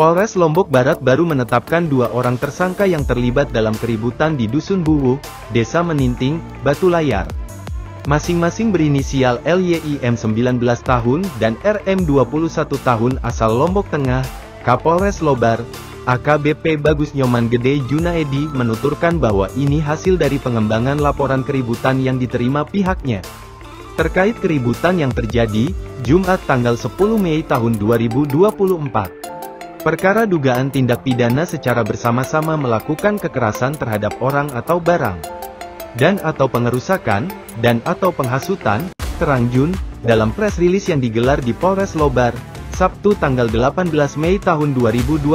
Polres Lombok Barat baru menetapkan 2 orang tersangka yang terlibat dalam keributan di Dusun Buwuh, Desa Meninting, Batu Layar. Masing-masing berinisial LYIM 19 tahun dan RM 21 tahun asal Lombok Tengah. Kapolres Lobar, AKBP Bagus Nyoman Gede Junaedi menuturkan bahwa ini hasil dari pengembangan laporan keributan yang diterima pihaknya. Terkait keributan yang terjadi, Jumat tanggal 10 Mei tahun 2024. Perkara dugaan tindak pidana secara bersama-sama melakukan kekerasan terhadap orang atau barang, dan atau pengerusakan, dan atau penghasutan, terang Jun, dalam press release yang digelar di Polres Lobar, Sabtu tanggal 18 Mei tahun 2024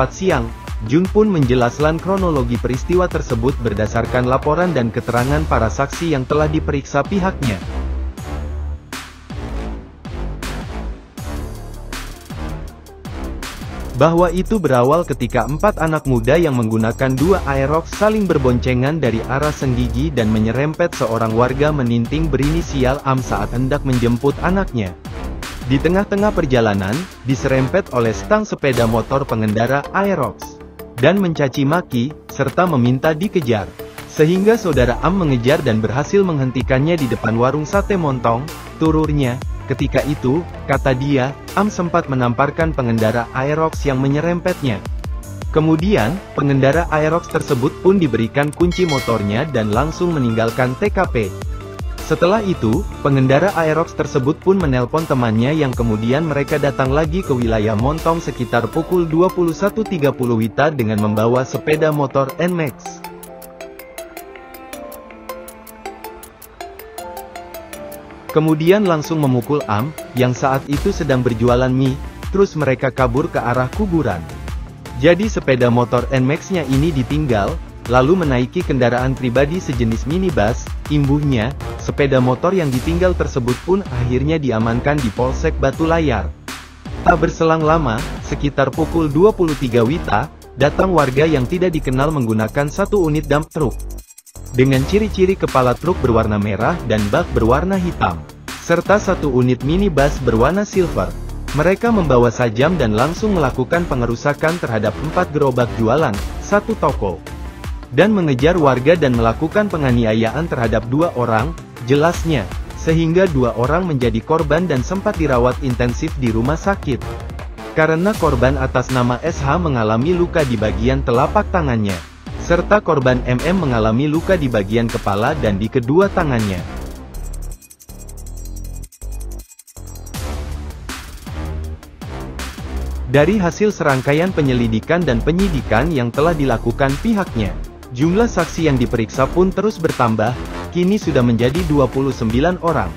siang, Jun pun menjelaskan kronologi peristiwa tersebut berdasarkan laporan dan keterangan para saksi yang telah diperiksa pihaknya. Bahwa itu berawal ketika 4 anak muda yang menggunakan 2 Aerox saling berboncengan dari arah Senggigi dan menyerempet seorang warga Meninting berinisial AM saat hendak menjemput anaknya. Di tengah-tengah perjalanan, diserempet oleh stang sepeda motor pengendara Aerox, dan mencaci maki, serta meminta dikejar. Sehingga saudara AM mengejar dan berhasil menghentikannya di depan warung sate montong, tururnya. Ketika itu, kata dia, AM sempat menamparkan pengendara Aerox yang menyerempetnya. Kemudian, pengendara Aerox tersebut pun diberikan kunci motornya dan langsung meninggalkan TKP. Setelah itu, pengendara Aerox tersebut pun menelpon temannya yang kemudian mereka datang lagi ke wilayah Montong sekitar pukul 21.30 WITA dengan membawa sepeda motor NMAX. Kemudian langsung memukul AM, yang saat itu sedang berjualan mie, terus mereka kabur ke arah kuburan. Jadi sepeda motor NMAX-nya ini ditinggal, lalu menaiki kendaraan pribadi sejenis minibus. Imbuhnya, sepeda motor yang ditinggal tersebut pun akhirnya diamankan di Polsek Batu Layar. Tak berselang lama, sekitar pukul 23 WITA, datang warga yang tidak dikenal menggunakan 1 unit dump truck. Dengan ciri-ciri kepala truk berwarna merah dan bak berwarna hitam, serta 1 unit minibus berwarna silver. Mereka membawa sajam dan langsung melakukan pengerusakan terhadap 4 gerobak jualan, 1 toko, dan mengejar warga dan melakukan penganiayaan terhadap 2 orang, jelasnya, sehingga 2 orang menjadi korban dan sempat dirawat intensif di rumah sakit. Karena korban atas nama SH mengalami luka di bagian telapak tangannya, serta korban MM mengalami luka di bagian kepala dan di kedua tangannya. Dari hasil serangkaian penyelidikan dan penyidikan yang telah dilakukan pihaknya, jumlah saksi yang diperiksa pun terus bertambah, kini sudah menjadi 29 orang.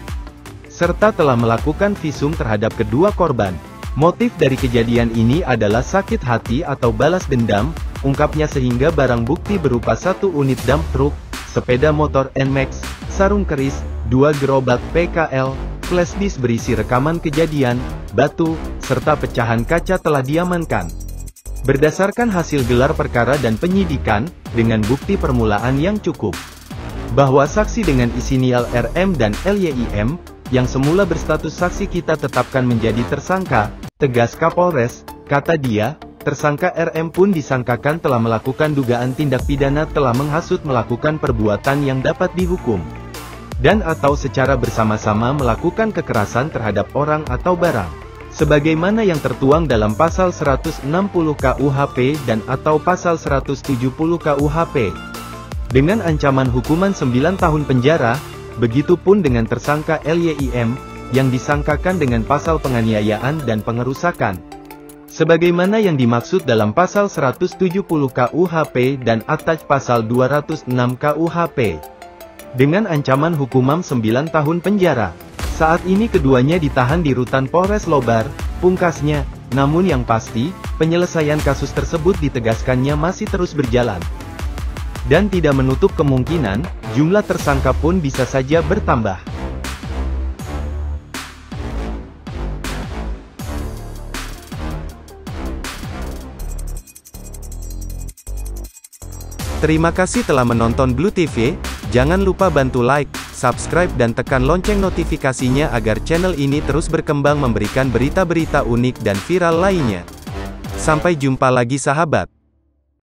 Serta telah melakukan visum terhadap kedua korban. Motif dari kejadian ini adalah sakit hati atau balas dendam, ungkapnya, sehingga barang bukti berupa 1 unit dump truck, sepeda motor NMAX, sarung keris, 2 gerobak PKL, flash disk berisi rekaman kejadian, batu, serta pecahan kaca telah diamankan. Berdasarkan hasil gelar perkara dan penyidikan, dengan bukti permulaan yang cukup, bahwa saksi dengan inisial RM dan LYIM, yang semula berstatus saksi kita tetapkan menjadi tersangka, tegas Kapolres, kata dia. Tersangka RM pun disangkakan telah melakukan dugaan tindak pidana telah menghasut melakukan perbuatan yang dapat dihukum, dan atau secara bersama-sama melakukan kekerasan terhadap orang atau barang, sebagaimana yang tertuang dalam pasal 160 KUHP dan atau pasal 170 KUHP, dengan ancaman hukuman 9 tahun penjara. Begitupun dengan tersangka LYIM, yang disangkakan dengan pasal penganiayaan dan pengerusakan, sebagaimana yang dimaksud dalam pasal 170 KUHP dan attach pasal 206 KUHP, dengan ancaman hukuman 9 tahun penjara. Saat ini keduanya ditahan di rutan Polres Lobar, pungkasnya. Namun yang pasti, penyelesaian kasus tersebut ditegaskannya masih terus berjalan, dan tidak menutup kemungkinan, jumlah tersangka pun bisa saja bertambah. Terima kasih telah menonton Blue TV, jangan lupa bantu like, subscribe dan tekan lonceng notifikasinya agar channel ini terus berkembang memberikan berita-berita unik dan viral lainnya. Sampai jumpa lagi sahabat.